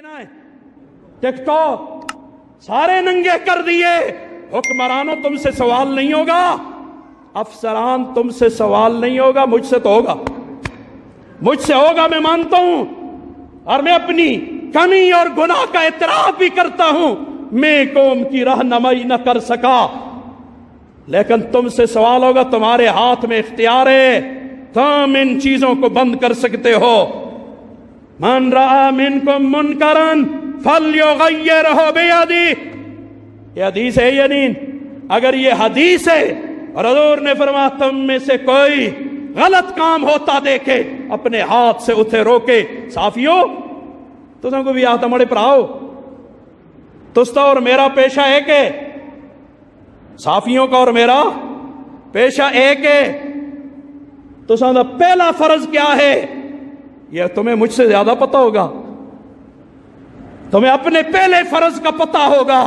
دینا ہے ٹک ٹاک سارے ننگے کر دیے. حکمرانوں تم سے سوال نہیں ہوگا, افسران تم سے سوال نہیں ہوگا, مجھ سے تو ہوگا, مجھ سے ہوگا, میں مانتا ہوں. اور میں اپنی کمی اور گناہ کا اعتراف بھی کرتا ہوں. میں قوم کی رہنمائی نہ کر سکا, لیکن تم سے سوال ہوگا. تمہارے ہاتھ میں اختیار ہے, تم ان چیزوں کو بند کر سکتے ہو. من رأى منکم منکرا فلیغیرہ بیدہ. یہ حدیث ہے یا نہیں؟ اگر یہ حدیث ہے اور حضور نے فرمایا تم میں سے کوئی غلط کام ہوتا دیکھے اپنے ہاتھ سے اتھے روکے. صافیوں تم کو بھی آتا مڑے پڑھاؤ, تستا اور میرا پیشہ ایک ہے, صافیوں کا اور میرا پیشہ ایک ہے. تو سامنے پہلا فرض کیا ہے یہ تمہیں مجھ سے زیادہ پتہ ہوگا. تمہیں اپنے پہلے فرض کا پتہ ہوگا,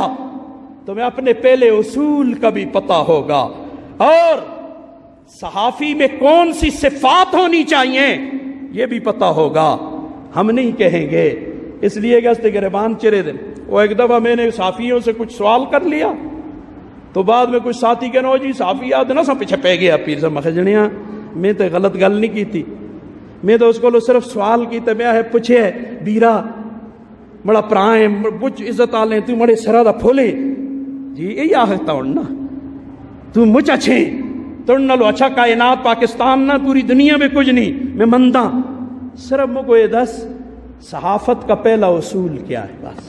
تمہیں اپنے پہلے اصول کا بھی پتہ ہوگا, اور صحافی میں کون سی صفات ہونی چاہیے یہ بھی پتہ ہوگا. ہم نہیں کہیں گے اس لیے کہ استے گربان چرے دن. وہ ایک دفعہ میں نے صحافیوں سے کچھ سوال کر لیا تو بعد میں کچھ ساتھی کہنا ہو جی صحافی یاد نہ سب پیچھے پہ گیا پیر صاحب مخجنیاں. میں تو غلط گل نہیں کی تھی, میں تو اس کو صرف سوال کی تبیا ہے پوچھے بیرا بڑا پرائے بچ عزت آلیں تو مڑے سرا دا پھولے جی یہ آہتا ہونا تو مجھ اچھے تو نلو اچھا کائنات پاکستان نہ پوری دنیا میں کچھ نہیں. میں مندہ صرف مجھ کو یہ دس صحافت کا پہلا اصول کیا ہے بس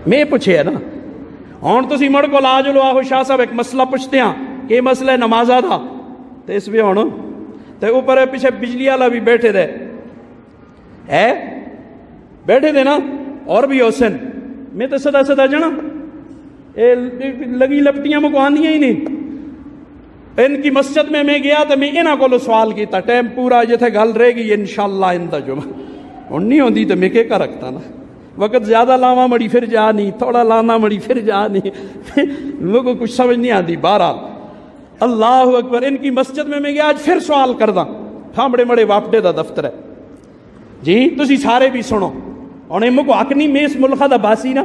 میں پوچھے ہے نا. اور تو سی مڑ کو لاج لو آہو شاہ صاحب ایک مسئلہ پوچھتے ہیں کہ مسئلہ نمازہ تھا تو اس بھی ہونا تو اوپر ہے پیچھے بجلی والا بھی بیٹھے رہے بیٹھے تھے نا اور بھی حسن. میں تو سدا سدا جنا لگی لپٹیاں مجھ کو آندیاں ہی نہیں. ان کی مسجد میں گیا تو میں انہاں کو سوال کیتا ٹائم پورا جتھے گل رہے گی انشاءاللہ اندہ جمعہ ہن نہیں ہوندی تو میں کیا کر رکھتا نا. وقت زیادہ لاما مڑی پھر جا نہیں, تھوڑا لانا مڑی پھر جا نہیں, لوگوں کو کچھ سمجھ نہیں آتی. بہرحال اللہ اکبر. ان کی مسجد میں گیا آج پھر سوال کردہ پھامڑے مڑے واپڈے دا دفتر ہے جی تسی سارے بھی سنو. اور مجھ کو حق نہیں میں اس ملکہ دا باسی نہ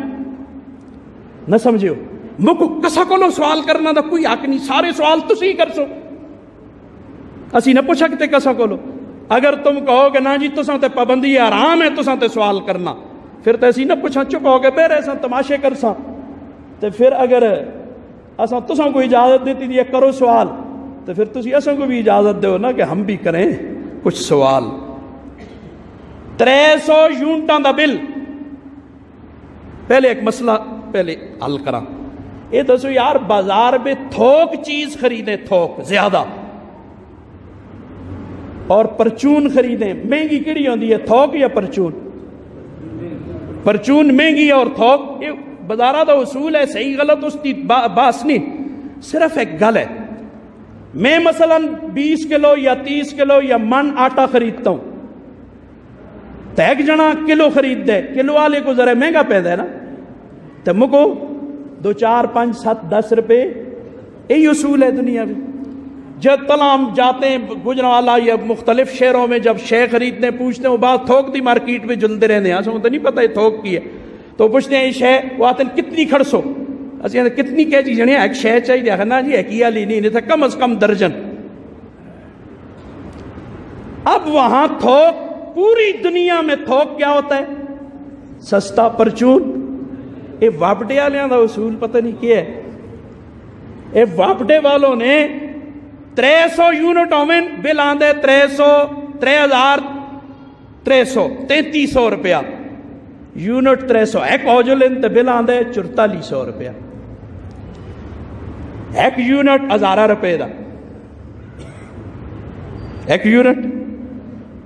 سمجھو. مجھ کو کسا کو سوال کرنا دا کوئی حق نہیں, سارے سوال تسی کر سو. اسی نہ پوچھ سکتے کسا کو. اگر تم کہو کہ نا جی تساں تے پابندی حرام ہے تساں تے سوال کرنا, پھر تو اسی نہ پوچھا چپ ہو کے بے رہے ساں تماشے کر ساں. تو پھر اگر اساں تساں کو اجازت دیتی دی کرو سوال تو پھر تسی اساں کو بھی اجازت دو نا کہ ہم بھی کریں کچھ سوال. 300 یونٹاں دا بل. پہلے ایک مسئلہ پہلے حل کراں. یہ دسو یار بازار میں تھوک چیز خریدیں تھوک زیادہ اور پرچون خریدیں مہنگی کیڑی ہوندی ہے تھوک یا پرچون؟ پرچون مہنگی اور تھوک. یہ بازارہ دا اصول ہے, صحیح غلط اس کی باس نہیں, صرف ایک گل ہے. میں مثلا 20 کلو یا 30 کلو یا من آٹا خریدتا ہوں تو ایک جنا کلو خرید دے, کلو والے کو ذرا مہنگا پیدا ہے نا, تو مجھ کو 2 4 5 7 10 روپے یہی اصول ہے دنیا میں. جب تلام جاتے ہیں گجرانوالہ یا مختلف شہروں میں جب شے خریدنے پوچھتے ہیں وہ بات تھوک دی مارکیٹ میں جلدے رہنے ہیں, تو نہیں پتہ یہ تھوک کی ہے. تو پوچھتے ہیں یہ شے, وہ آتے ہیں کتنی کھڑسو, اسی کتنی کیا چیز ہے ایک شے چاہیے نا جی ایک ہی نہیں تھا کم از کم درجن. اب وہاں تھوک پوری دنیا میں تھوک کیا ہوتا ہے سستا پرچون. یہ واپڈے والوں کا اصول پتہ نہیں کیا ہے. یہ واپڈے والوں نے 300 یونٹ اومن بل آندے 3300 روپیہ یونٹ 300 ایک اوجلن تے بل آندے 4400 روپیہ ایک یونٹ 1000 روپے دا ایک یونٹ.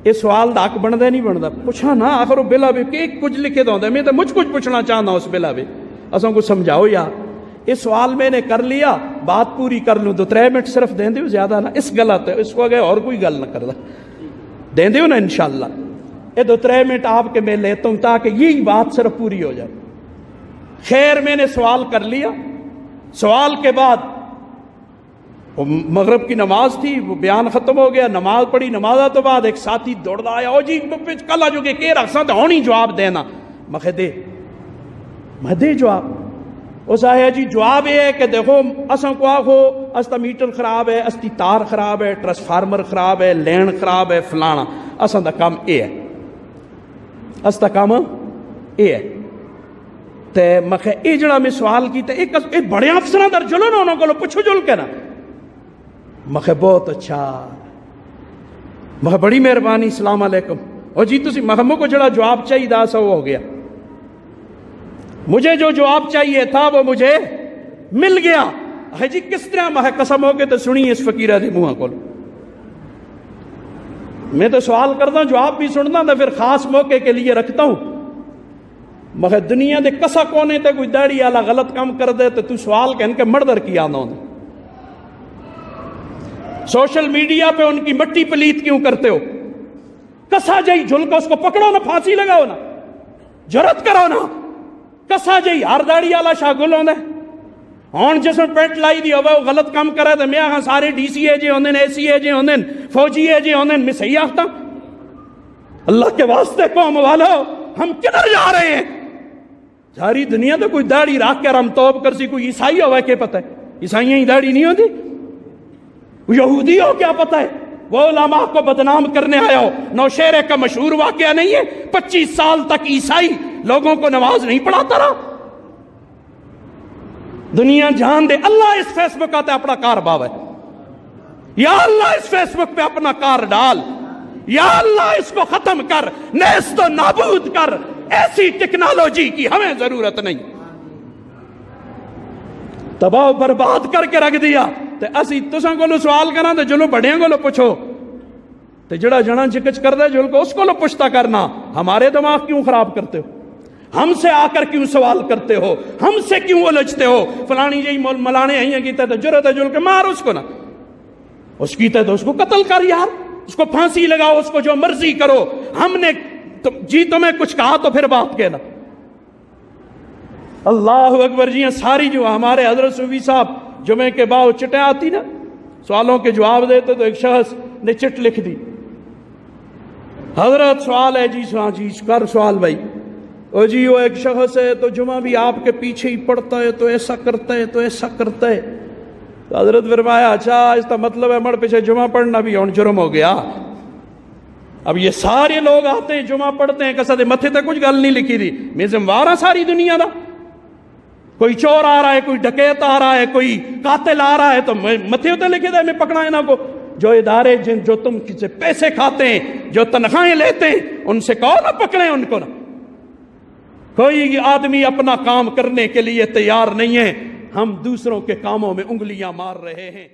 یہ سوال دا حق بندا نہیں بندا پوچھا نا آخر وہ بلا بھی کہ کچھ لکھے دا ہوندا. میں تو مجھ کچھ پوچھنا چاہنا اس بلا بھی اساں کو سمجھاؤ یار. یہ سوال میں نے کر لیا بات پوری کر لوں 2-3 منٹ صرف دیں دیو زیادہ نہ. اس غلط ہے اس کو اگر اور کوئی گل نہ کردا دیں دیو نا انشاءاللہ. یہ 2-3 منٹ آپ کے میں لیتا ہوں تاکہ یہی بات صرف پوری ہو جائے. خیر میں نے سوال کر لیا. سوال کے بعد وہ مغرب کی نماز تھی، وہ بیان ختم ہو گیا، نماز پڑھی، نماز تو بعد ایک ساتھی دوڑدا آیا، او جی کل جو کہ کہہ رکھساں تو ہونی جواب دینا، میں دے جواب۔ اس آیا جی جواب یہ ہے کہ دیکھو اساں کو آخو استا میٹر خراب ہے، استی تار خراب ہے، ٹرانسفارمر خراب ہے، لین خراب ہے، فلانا، اساں دا کام اے ہے، استا کام اے ہے۔ تے میں اے جڑا میں سوال کیتا اے بڑے افسراں در جلو نا، انہوں کو پوچھو جل کے نا۔ میں بہت اچھا، میں بڑی مہربانی، السلام علیکم۔ اور جی تسی محمد کو جڑا جواب چاہیے دا سا وہ ہو گیا، مجھے جو جواب چاہیے تھا وہ مجھے مل گیا۔ ہے جی کس طرح؟ میں قسم ہو کے تو سنی اس فقیرہ دے منہ کو، میں تو سوال کرتا ہوں جواب بھی سنتا تو پھر خاص موقع کے لیے رکھتا ہوں۔ میں دنیا دے کسا کونے تے کوئی داڑھی والا غلط کام کر دے تو سوال کہن کے مردر کیا نہ ہونے، سوشل میڈیا پہ ان کی مٹی پلیت کیوں کرتے ہو؟ کسا جائی جھل کو اس کو پکڑو نا، پھانسی لگاؤ نا، جرت کرو نا، کسا جائی ہر داڑھی والا شاگل ہوندے ہون جس میں پینٹ لائی دی ہوئے وہ غلط کام کرے تو میں آخا سارے ڈی سی اے جے ہوندن، اے سی اے جے ہوندن، فوجی اے جے ہوندن، میں صحیح آختا؟ اللہ کے واسطے قوم والو ہم کدھر جا رہے ہیں؟ ساری دنیا تو کوئی داڑھی راکھ کر ہم توب کر سی، کوئی عیسائی ہوئے کہ پتہ ہے؟ عیسائیاں ہی داڑھی نہیں ہوتی؟ یہودی ہو کیا پتہ ہے؟ وہ علماء کو بدنام کرنے آیا ہو۔ نوشہرے کا مشہور واقعہ نہیں ہے 25 سال تک عیسائی لوگوں کو نماز نہیں پڑھاتا رہا؟ دنیا جان دے اللہ اس فیس بک آتا ہے اپنا کار باو ہے، یا اللہ اس فیس بک پہ اپنا کار ڈال، یا اللہ اس کو ختم کر، نیست و نابود کر، ایسی ٹیکنالوجی کی ہمیں ضرورت نہیں۔ تباہ و برباد کر کے رکھ دیا تے اسی تساں کو سوال کرنا تے جلو بڑیاں کو پوچھو، تے جڑا جنا چکچ کر دے جل کو اس کو پوچھتا کرنا۔ ہمارے دماغ کیوں خراب کرتے ہو؟ ہم سے آ کر کیوں سوال کرتے ہو؟ ہم سے کیوں الجھتے ہو؟ فلانی جی ملانے آئیں کیتا تو جرت ہے جل کے مار اس کو نا، اس کیتا تو اس کو قتل کر یار، اس کو پھانسی لگاؤ، اس کو جو مرضی کرو۔ ہم نے جی تمہیں کچھ کہا تو پھر بات کہنا۔ اللہ اکبر جی ساری جو ہمارے حضرت صوفی صاحب جمعے کے باؤ چٹیں آتی نا، سوالوں کے جواب دیتے تو ایک شخص نے چٹ لکھ دی، حضرت سوال ہے جی، جی کر سوال بھائی۔ او جی وہ ایک شخص ہے تو جمعہ بھی آپ کے پیچھے ہی پڑھتا ہے تو ایسا کرتا ہے تو ایسا کرتا ہے، تو حضرت فرمایا اچھا اس کا مطلب ہے مڑ پیچھے جمعہ پڑھنا بھی ہون جرم ہو گیا۔ اب یہ سارے لوگ آتے ہیں جمعہ پڑھتے ہیں، کسا دے متھے تے کچھ گل نہیں لکھی دی، میں ذمہ ساری دنیا دا، کوئی چور آ رہا ہے، کوئی ڈکیت آ رہا ہے، کوئی قاتل آ رہا ہے تو متھے ہوتے لکھے دے میں پکڑا انہاں کو۔ جو ادارے جو تم سے پیسے کھاتے ہیں، جو تنخواہیں لیتے ہیں، ان سے کہو نہ پکڑیں ان کو نا۔ کوئی آدمی اپنا کام کرنے کے لیے تیار نہیں ہے، ہم دوسروں کے کاموں میں انگلیاں مار رہے ہیں۔